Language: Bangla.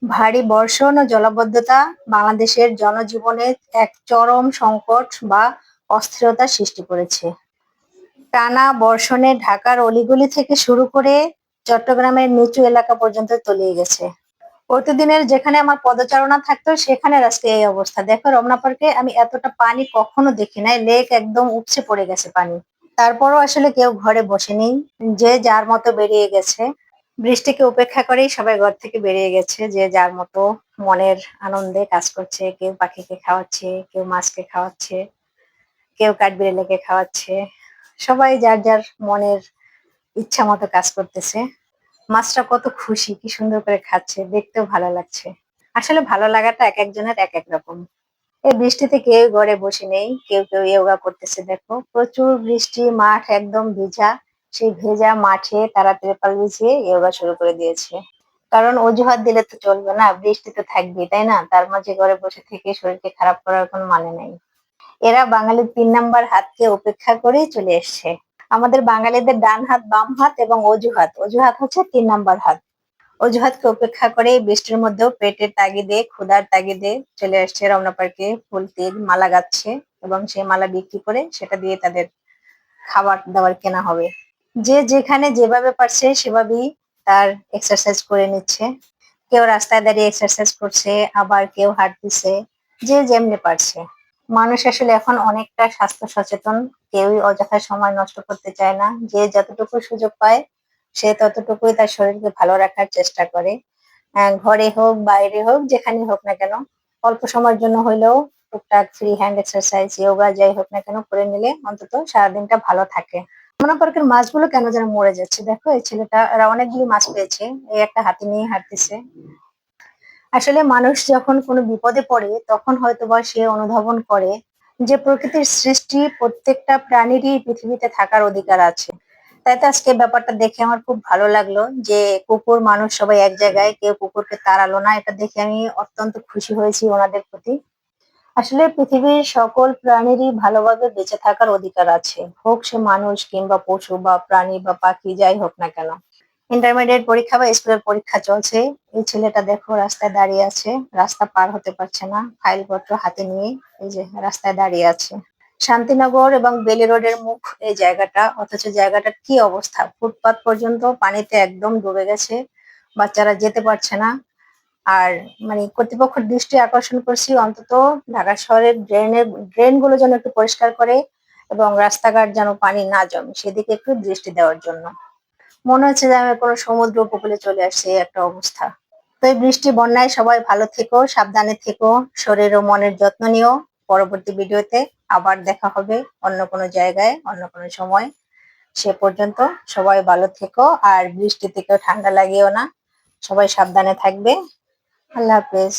ভারী বর্ষণ ও জলাবদ্ধতা বাংলাদেশের জনজীবনে এক চরম সংকট বা অস্থিরতার সৃষ্টি করেছে। টানা বর্ষণে ঢাকার অলিগলি থেকে শুরু করে চট্টগ্রামের নিচু এলাকা পর্যন্ত তলিয়ে গেছে। প্রতিদিনের যেখানে আমার পদচারণা থাকতো সেখানে আজকে এই অবস্থা। দেখো, রমনা পার্কে আমি এতটা পানি কখনো দেখি নাই। লেক একদম উপচে পড়ে গেছে পানি। তারপরও আসলে কেউ ঘরে বসে নেই, যে যার মতো বেরিয়ে গেছে। বৃষ্টিকে উপেক্ষা করেই সবাই ঘর থেকে বেরিয়ে গেছে, যে যার মতো মনের আনন্দে কাজ করছে। কেউ পাখিকে খাওয়াচ্ছে, কেউ মাছকে খাওয়াচ্ছে, কেউ কাঠবিড়ালিকে খাওয়াচ্ছে। সবাই যার যার মনের ইচ্ছা মতো কাজ করতেছে। মাছটা কত খুশি, কি সুন্দর করে খাচ্ছে, দেখতেও ভালো লাগছে। আসলে ভালো লাগাটা এক একজনের এক এক রকম। এই বৃষ্টিতে কেউ ঘরে বসে নেই, কেউ কেউ যোগা করতেছে। দেখো, প্রচুর বৃষ্টি, মাঠ একদম ভেজা। সেই ভেজা মাঠে তারা তিরপাল বিছিয়ে যোগা শুরু করে দিয়েছে। কারণ অজুহাত দিলে তো চলবে না, বৃষ্টি তো থাকবেই, তাই না? তার মাঝে ঘরে বসে থেকে শরীরকে খারাপ করার কোনো মানে নেই। এরা বাঙালির ৩ নাম্বার হাতকে উপেক্ষা করেই চলে এসছে। আমাদের বাঙালিদের ডান হাত, বাম হাত এবং অজুহাত। অজুহাত হচ্ছে ৩ নাম্বার হাত। অজুহাতকে উপেক্ষা করে বৃষ্টির মধ্যেও পেটের তাগিদে, ক্ষুধার তাগিদে চলে আসছে রমনা পার্কে। ফুল, তেল, মালা গাচ্ছে এবং সেই মালা বিক্রি করে সেটা দিয়ে তাদের খাবার দাবার কেনা হবে। যে যেখানে যেভাবে পারছে সেভাবেই তার এক্সারসাইজ করে নিচ্ছে। কেউ রাস্তায় দাঁড়িয়ে এক্সারসাইজ করছে, আবার কেউ হাঁটতেছে, যে যেমনি পারছে। মানুষ আসলে এখন অনেকটা স্বাস্থ্য সচেতন। কেউই অযথা সময় নষ্ট করতে চায় না। যে যতটুকু সুযোগ পায় সে ততটুকুই তার শরীরকে ভালো রাখার চেষ্টা করে। ঘরে হোক, বাইরে হোক, যেখানে হোক না কেন, অল্প সময়ের জন্য হইলেও টুকটাক ফ্রি হ্যান্ড এক্সারসাইজ, যোগা যাই হোক না কেন করে নিলে অন্তত সারাদিনটা ভালো থাকে। মনে পার্কের মাছগুলো কেন যেন মরে যাচ্ছে। দেখো, এই ছেলেটা, এরা অনেকগুলি মাছ পেয়েছে, এই একটা হাতে নিয়ে হাঁটতেছে। আসলে মানুষ যখন কোনো বিপদে পড়ে তখন হয়তোবা সে অনুধাবন করে যে প্রকৃতির সৃষ্টি প্রত্যেকটা প্রাণীরই পৃথিবীতে থাকার অধিকার আছে। তাই তো আজকে ব্যাপারটা দেখে আমার খুব ভালো লাগলো যে কুকুর মানুষ সবাই এক জায়গায়, কেউ কুকুরকে তাড়ালো না। এটা দেখে আমি অত্যন্ত খুশি হয়েছি ওনাদের প্রতি। আসলে পৃথিবীর সকল প্রাণীরই ভালোভাবে বেঁচে থাকার অধিকার আছে, হোক সে মানুষ কিংবা পশু বা প্রাণী বা পাখি, যাই হোক না কেন। ইন্টারমিডিয়েট পরীক্ষা বা স্কুলের পরীক্ষা চলছে। এই ছেলেটা দেখো রাস্তায় দাঁড়িয়ে আছে, রাস্তা পার হতে পারছে না, ফাইলপত্র হাতে নিয়ে এই যে রাস্তায় দাঁড়িয়ে আছে। শান্তিনগর এবং বেলি রোডের মুখ এই জায়গাটা, অথচ জায়গাটার কি অবস্থা! ফুটপাত পর্যন্ত পানিতে একদম ডুবে গেছে, বাচ্চারা যেতে পারছে না। আর মানে কর্তৃপক্ষের দৃষ্টি আকর্ষণ করছি, অন্তত ঢাকা শহরের ড্রেন গুলো যেন একটু পরিষ্কার করে এবং রাস্তাঘাট যেন পানি না জমে সেদিকে একটু দৃষ্টি দেওয়ার জন্য। মনে হচ্ছে যে আমি কোনো সমুদ্র উপকূলে চলে আসছি, এই একটা অবস্থা। তো এই বৃষ্টি বন্যায় সবাই ভালো থেকো, সাবধানে থেকো, শরীর ও মনের যত্ন নিও। পরবর্তী ভিডিওতে আবার দেখা হবে অন্য কোনো জায়গায়, অন্য কোনো সময়। সে পর্যন্ত সবাই ভালো থেকো, আর বৃষ্টি থেকেও ঠান্ডা লাগিও না। সবাই সাবধানে থাকবে। আল্লাহ হাফেজ।